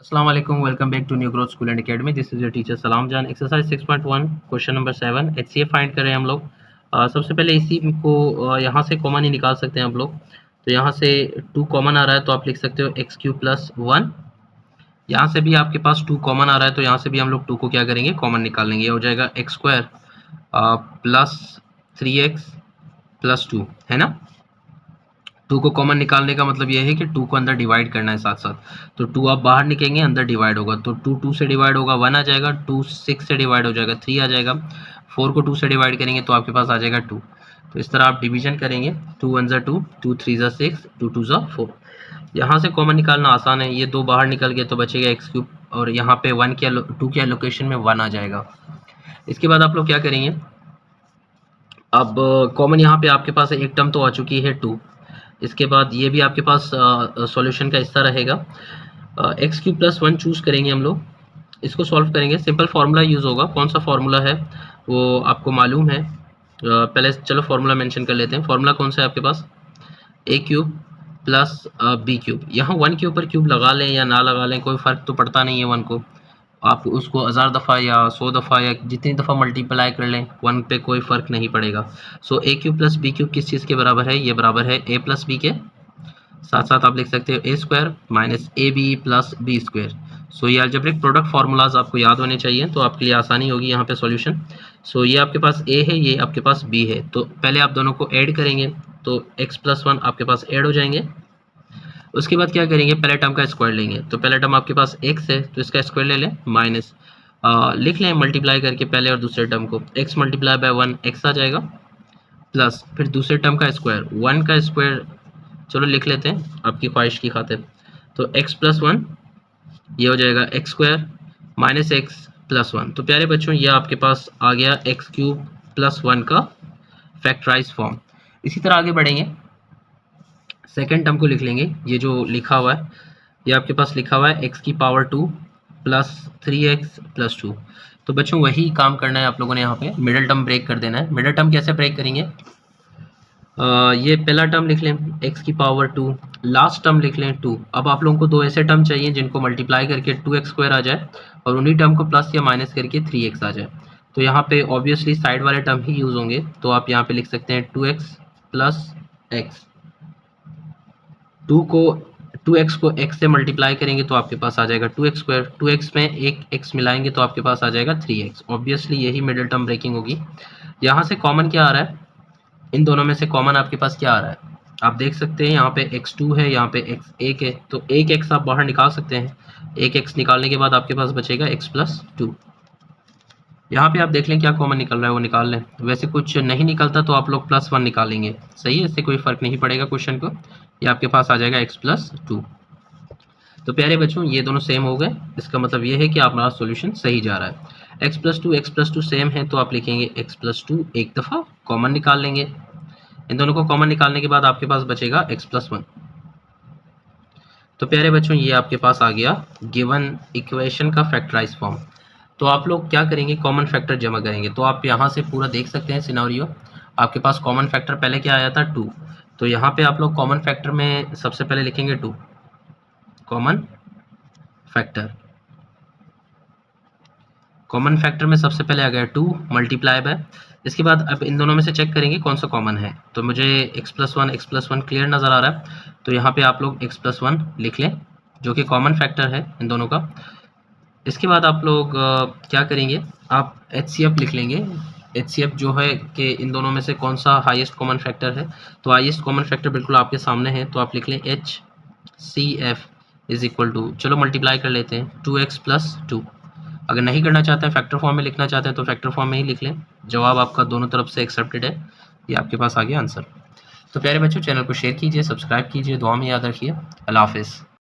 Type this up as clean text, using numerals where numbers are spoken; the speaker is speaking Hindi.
अस्सलाम वालेकुम, welcome back to new growth school and academy. This is your teacher Salam Jan. Exercise 6.1 question number 7 HCF find करें हम लोग। सबसे पहले इसी को यहाँ से कॉमन ही निकाल सकते हैं आप लोग। तो यहाँ से 2 कॉमन आ रहा है तो आप लिख सकते हो एक्स क्यूब प्लस 1। यहाँ से भी आपके पास 2 कॉमन आ रहा है तो यहाँ से भी हम लोग 2 को क्या करेंगे, कॉमन निकाल लेंगे। ये हो जाएगा x square plus 3x plus 2, है ना। 2 को कॉमन निकालने का मतलब ये है कि 2 को अंदर डिवाइड करना है साथ साथ। तो 2 आप बाहर निकलेंगे, अंदर डिवाइड होगा तो 2 2 से डिवाइड होगा 1 आ जाएगा, 2 6 से डिवाइड हो जाएगा 3 आ जाएगा, 4 को 2 से डिवाइड करेंगे तो आपके पास आ जाएगा 2। तो इस तरह आप डिवीजन करेंगे, 2 1 2, 2 3 6, 2 2 4। यहाँ से कॉमन निकालना आसान है, ये 2 बाहर निकल गए तो बचेगा एक्स क्यूब और यहाँ पे 1 के 2 के लोकेशन में 1 आ जाएगा। इसके बाद आप लोग क्या करेंगे, अब कॉमन यहाँ पे आपके पास एक टर्म तो आ चुकी है 2। इसके बाद ये भी आपके पास सॉल्यूशन का हिस्सा रहेगा। एक्स क्यूब प्लस 1 चूज़ करेंगे हम लोग, इसको सॉल्व करेंगे। सिंपल फार्मूला यूज़ होगा, कौन सा फार्मूला है वो आपको मालूम है। पहले चलो फार्मूला मेंशन कर लेते हैं। फार्मूला कौन सा है आपके पास, ए क्यूब प्लस बी क्यूब। यहाँ 1 के ऊपर क्यूब लगा लें या ना लगा लें कोई फ़र्क तो पड़ता नहीं है। 1 को आप उसको 1000 दफ़ा या 100 दफ़ा या जितनी दफ़ा मल्टीप्लाई कर लें 1 पे कोई फ़र्क नहीं पड़ेगा। सो ए क्यूब प्लस बी क्यूब किस चीज़ के बराबर है, ये बराबर है ए प्लस बी के। साथ साथ आप लिख सकते हो a square minus a b plus b square. So ये अलजेब्रिक प्रोडक्ट फार्मूलाज आपको याद होने चाहिए तो आपके लिए आसानी होगी यहाँ पे सॉल्यूशन। सो ये आपके पास ए है, ये आपके पास बी है, तो पहले आप दोनों को ऐड करेंगे तो एक्स प्लस 1 आपके पास ऐड हो जाएंगे। उसके बाद क्या करेंगे, पहले टर्म का स्क्वायर लेंगे। तो पहला टर्म आपके पास x है तो इसका स्क्वायर ले लें, माइनस लिख लें मल्टीप्लाई करके पहले और दूसरे टर्म को, x मल्टीप्लाई बाय 1 x आ जाएगा, प्लस फिर दूसरे टर्म का स्क्वायर 1 का स्क्वायर चलो लिख लेते हैं आपकी ख्वाहिश की खातिर। तो x प्लस 1 ये हो जाएगा x square minus x plus 1। तो प्यारे बच्चों ये आपके पास आ गया एक्स क्यूब प्लस 1 का फैक्टराइज फॉर्म। इसी तरह आगे बढ़ेंगे, सेकेंड टर्म को लिख लेंगे। ये जो लिखा हुआ है ये आपके पास लिखा हुआ है एक्स की पावर 2 प्लस 3x प्लस 2। तो बच्चों वही काम करना है आप लोगों ने, यहाँ पे मिडिल टर्म ब्रेक कर देना है। मिडिल टर्म कैसे ब्रेक करेंगे, ये पहला टर्म लिख लें x की पावर 2, लास्ट टर्म लिख लें 2। अब आप लोगों को 2 ऐसे टर्म चाहिए जिनको मल्टीप्लाई करके 2x स्क्वायर आ जाए और उन्हीं टर्म को प्लस या माइनस करके 3x आ जाए। तो यहाँ पे ऑब्वियसली साइड वाले टर्म ही यूज़ होंगे, तो आप यहाँ पे लिख सकते हैं 2x प्लस x। 2x को x से मल्टीप्लाई करेंगे तो आपके पास आ जाएगा 2x स्क्वायर, 2x में एक x मिलाएंगे तो आपके पास आ जाएगा 3x। ऑब्वियसली यही मिडिल टर्म ब्रेकिंग होगी। यहाँ से कॉमन क्या आ रहा है, इन दोनों में से कॉमन आपके पास क्या आ रहा है, आप देख सकते हैं यहाँ पे x2 है, यहाँ पे x1 है, तो एक x आप बाहर निकाल सकते हैं। एक x निकालने के बाद आपके पास बचेगा x प्लस 2। यहाँ पे आप देख लें क्या कॉमन निकल रहा है वो निकाल लें। वैसे कुछ नहीं निकलता तो आप लोग प्लस 1 निकालेंगे, सही है, इससे कोई फ़र्क नहीं पड़ेगा क्वेश्चन को। ये आपके पास आ जाएगा x प्लस 2। तो प्यारे बच्चों ये दोनों सेम हो गए, इसका मतलब ये है कि आपका सॉल्यूशन सही जा रहा है। x प्लस 2 सेम है तो आप लिखेंगे x प्लस 2 एक दफ़ा, कॉमन निकाल लेंगे। इन दोनों को कॉमन निकालने के बाद आपके पास बचेगा x प्लस 1। तो प्यारे बच्चों ये आपके पास आ गया गिवन इक्वेशन का फैक्टराइज फॉर्म। तो आप लोग क्या करेंगे, कॉमन फैक्टर जमा करेंगे। तो आप यहाँ से पूरा देख सकते हैं सिनेरियो। आपके पास कॉमन फैक्टर पहले क्या आया था 2, तो यहाँ पे आप लोग कॉमन फैक्टर में सबसे पहले लिखेंगे 2 कॉमन फैक्टर। कॉमन फैक्टर में सबसे पहले आ गया 2 मल्टीप्लाई बाय। इसके बाद अब इन दोनों में से चेक करेंगे कौन सा कॉमन है। तो मुझे x प्लस 1 क्लियर नज़र आ रहा है, तो यहाँ पे आप लोग x प्लस 1 लिख लें जो कि कॉमन फैक्टर है इन दोनों का। इसके बाद आप लोग क्या करेंगे, आप HCF लिख लेंगे। HCF जो है कि इन दोनों में से कौन सा हाईएस्ट कॉमन फैक्टर है। तो हाईएस्ट कॉमन फैक्टर बिल्कुल आपके सामने है, तो आप लिख लें HCF इज इक्वल टू, चलो मल्टीप्लाई कर लेते हैं 2x प्लस 2। अगर नहीं करना चाहते हैं, फैक्टर फॉर्म में लिखना चाहते हैं तो फैक्टर फॉर्म में ही लिख लें। जवाब आपका दोनों तरफ से एक्सेप्टेड है, ये आपके पास आ गया आंसर। तो प्यारे बच्चों चैनल को शेयर कीजिए, सब्सक्राइब कीजिए, दुआ में याद रखिए। अल्लाह हाफिज़।